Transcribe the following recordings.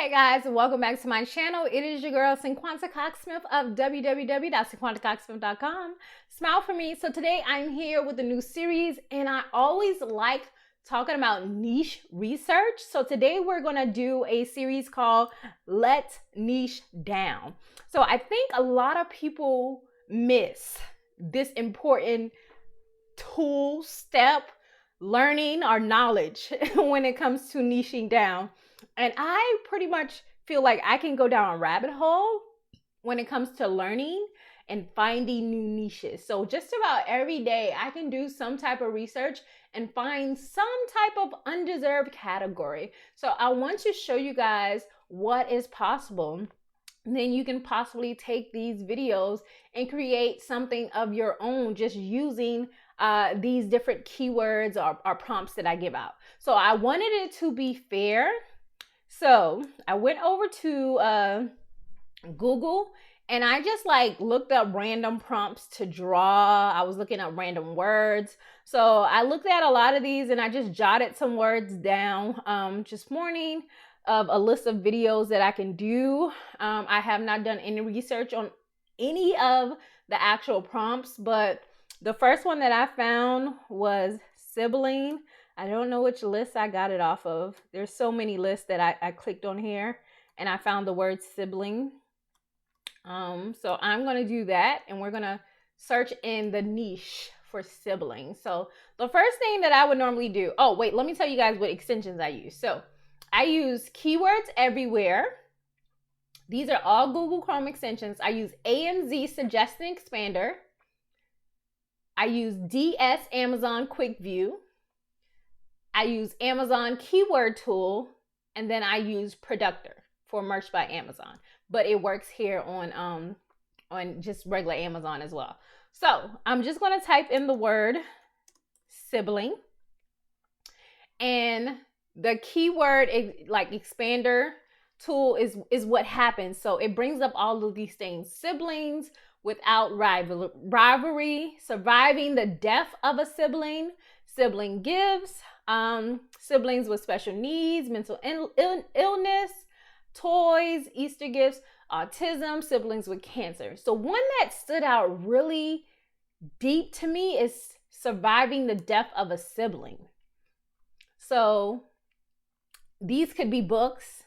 Hey guys, welcome back to my channel. It is your girl Cinquanta Cox-Smith of www.cinquantacoxsmith.com. Smile for me. So today I'm here with a new series, and I always like talking about niche research. So today we're going to do a series called Let Niche Down. So I think a lot of people miss this important tool, step, learning, or knowledge when it comes to niching down. And I pretty much feel like I can go down a rabbit hole when it comes to learning and finding new niches. So just about every day I can do some type of research and find some type of undeserved category. So I want to show you guys what is possible. And then you can possibly take these videos and create something of your own just using these different keywords or prompts that I give out. So I wanted it to be fair. So I went over to Google and I just looked up random prompts to draw. I was looking up random words. So I looked at a lot of these and I just jotted some words down just morning of a list of videos that I can do. I have not done any research on any of the actual prompts, but the first one that I found was Sibling. I don't know which list I got it off of. There's so many lists that I clicked on here and I found the word sibling. So I'm going to do that and we're going to search in the niche for sibling. So the first thing that I would normally do, oh wait, let me tell you guys what extensions I use. So I use Keywords Everywhere. These are all Google Chrome extensions. I use AMZ Suggestion Expander. I use DS Amazon Quick View. I use Amazon Keyword Tool, and then I use Productor for Merch by Amazon. But it works here on just regular Amazon as well. So I'm just going to type in the word sibling, and the keyword expander tool is what happens. So it brings up all of these things: siblings without rivalry, surviving the death of a sibling, sibling gifts, siblings with special needs, mental illness, toys, Easter gifts, autism, siblings with cancer. So one that stood out really deep to me is surviving the death of a sibling. So these could be books,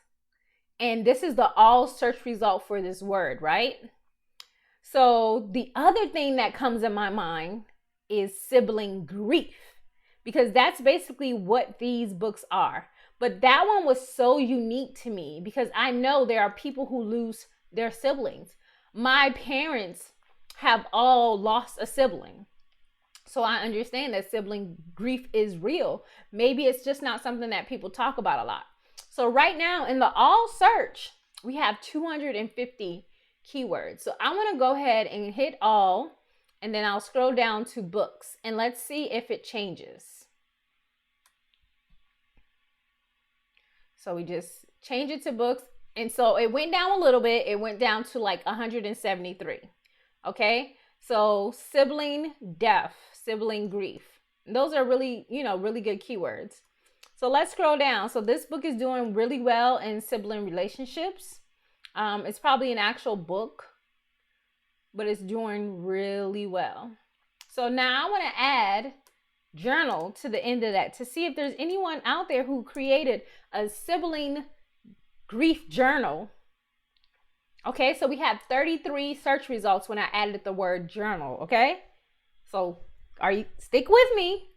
and this is the all search result for this word, right? So the other thing that comes in my mind is sibling grief, because that's basically what these books are. But that one was so unique to me because I know there are people who lose their siblings. My parents have all lost a sibling. So I understand that sibling grief is real. Maybe it's just not something that people talk about a lot. So right now in the all search, we have 250 keywords. So I'm going to go ahead and hit all, and then I'll scroll down to books, and let's see if it changes. So we just change it to books. And so it went down a little bit. It went down to 173. Okay. So sibling death, sibling grief. Those are really, really good keywords. So let's scroll down. So this book is doing really well in sibling relationships. It's probably an actual book, but it's doing really well. So now I want to add journal to the end of that to see if there's anyone out there who created a sibling grief journal. Okay, so we had 33 search results when I added the word journal. Okay, so stick with me.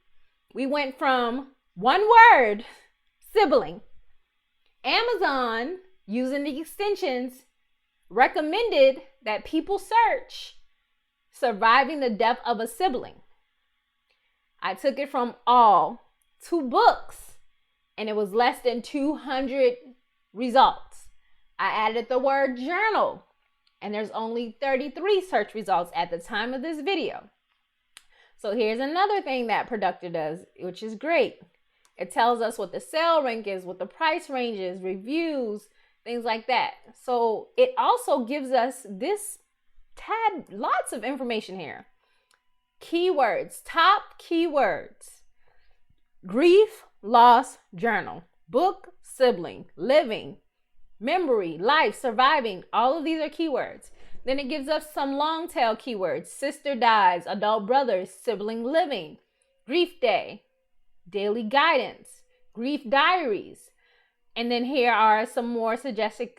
We went from one word, sibling. Amazon, using the extensions, recommended that people search surviving the death of a sibling. I took it from all to books, and it was less than 200 results. I added the word journal, and there's only 33 search results at the time of this video. So here's another thing that Productor does, which is great. It tells us what the sale rank is, what the price range is, reviews, things like that. So it also gives us lots of information here. Keywords, top keywords: grief, loss, journal, book, sibling, living, memory, life, surviving. All of these are keywords. Then it gives us some long tail keywords. Sister dies, adult brothers, sibling living, grief day, daily guidance, grief diaries. And then here are some more suggestions.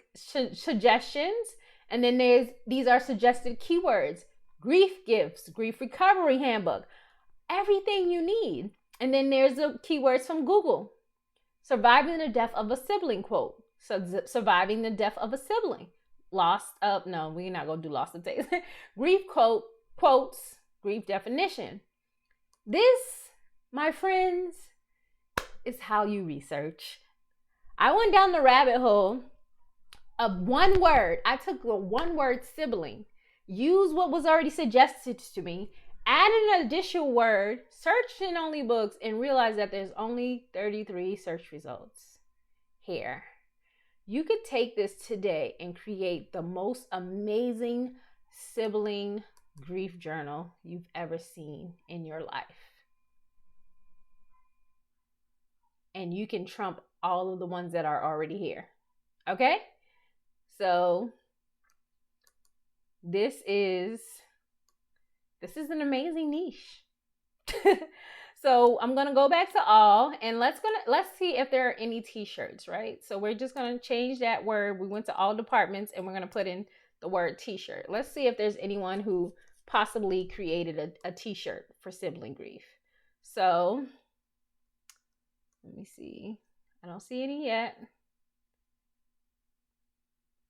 And then these are suggested keywords. Grief gifts, grief recovery handbook, everything you need. And then there's the keywords from Google. Surviving the death of a sibling quote. So surviving the death of a sibling. No, we're not going to do lost of taste. Grief quotes, grief definition. This, my friends, is how you research. I went down the rabbit hole of one word. I took the one word sibling, used what was already suggested to me, added an additional word, searched in only books, and realized that there's only 33 search results here. You could take this today and create the most amazing sibling grief journal you've ever seen in your life. And you can trump all of the ones that are already here. Okay? So this is an amazing niche. So I'm gonna go back to all, and let's see if there are any t-shirts, right? So we're just gonna change that word. We went to all departments and we're gonna put in the word t-shirt. Let's see if there's anyone who possibly created a t-shirt for sibling grief. So let me see. I don't see any yet.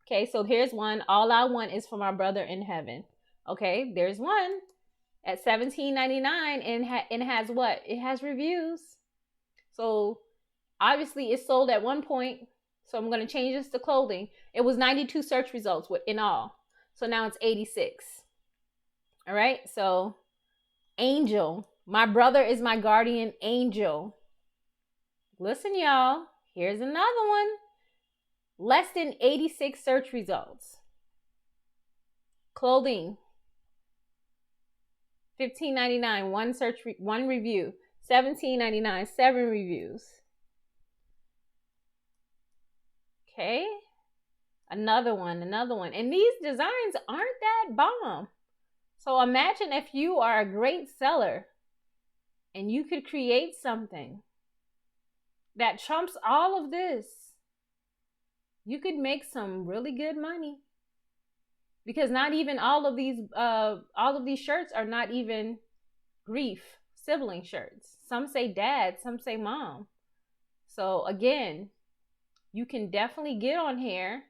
Okay, so here's one. All I want is for my brother in heaven. Okay, there's one at $17.99, and it has what? It has reviews. So obviously it sold at one point. So I'm going to change this to clothing. It was 92 search results in all. So now it's 86. All right, so angel. My brother is my guardian angel. Listen, y'all. Here's another one. Less than 86 search results. Clothing. $15.99, one review. $17.99, 7 reviews. Okay. Another one. And these designs aren't that bomb. So imagine if you are a great seller and you could create something that trumps all of this. You could make some really good money, because not even all of these shirts are not even grief sibling shirts. Some say dad, some say mom. So again, you can definitely get on here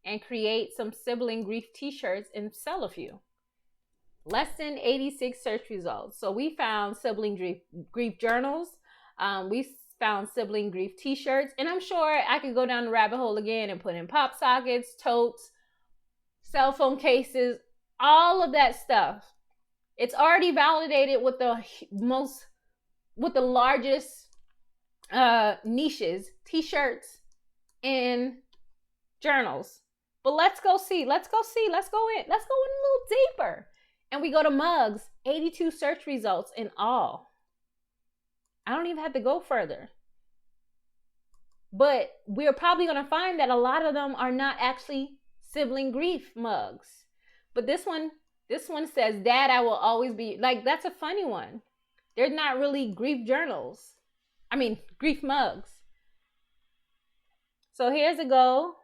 and create some sibling grief t-shirts and sell a few. Less than 86 search results. So we found sibling grief journals. We found sibling grief t-shirts, and I'm sure I could go down the rabbit hole again and put in pop sockets, totes, cell phone cases, all of that stuff. It's already validated with the largest niches, t-shirts and journals. But let's go in a little deeper. And we go to mugs, 82 search results in all. I don't even have to go further. But we're probably going to find that a lot of them are not actually sibling grief mugs. But this one says, Dad, I will always be, like, that's a funny one. They're not really grief journals. I mean, grief mugs. So here's a go.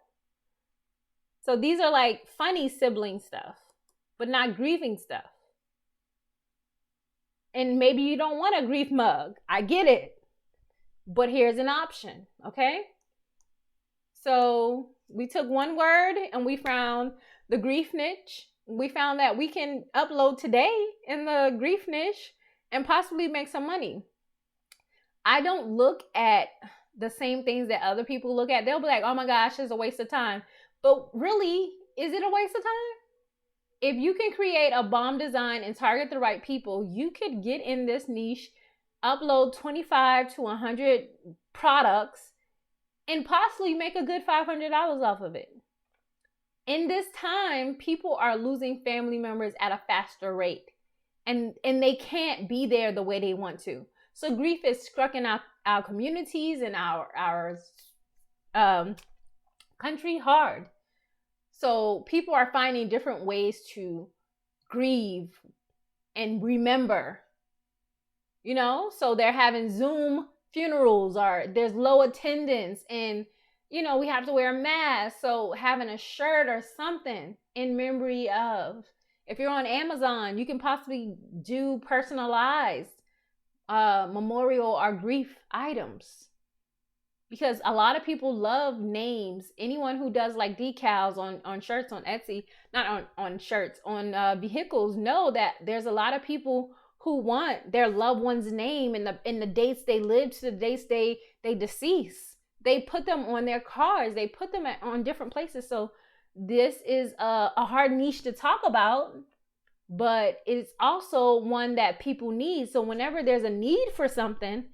So these are like funny sibling stuff, but not grieving stuff. And maybe you don't want a grief mug. I get it. But here's an option, okay? So we took one word and we found the grief niche. We found that we can upload today in the grief niche and possibly make some money. I don't look at the same things that other people look at. They'll be like, oh my gosh, it's a waste of time. But really, is it a waste of time? If you can create a bomb design and target the right people, you could get in this niche, upload 25 to 100 products, and possibly make a good $500 off of it. In this time, people are losing family members at a faster rate, and they can't be there the way they want to. So grief is struck in our communities and our country hard. So people are finding different ways to grieve and remember, you know? So they're having Zoom funerals, or there's low attendance, and you know, we have to wear a mask. So having a shirt or something in memory of. If you're on Amazon, you can possibly do personalized memorial or grief items, because a lot of people love names. Anyone who does like decals on shirts on Etsy, not on shirts, on vehicles, know that there's a lot of people who want their loved one's name in the dates they lived to the dates they deceased. They put them on their cars. They put them on different places. So this is a hard niche to talk about, but it's also one that people need. So whenever there's a need for something,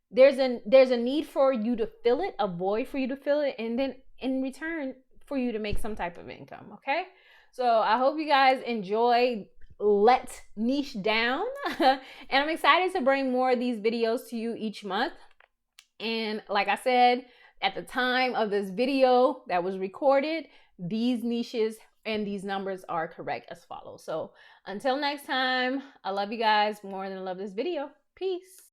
there's a need for you to fill it, a void for you to fill it, and then in return for you to make some type of income. Okay, so I hope you guys enjoy Let Niche Down and I'm excited to bring more of these videos to you each month. And like I said, at the time of this video that was recorded, these niches and these numbers are correct as follows. So until next time, I love you guys more than I love this video. Peace.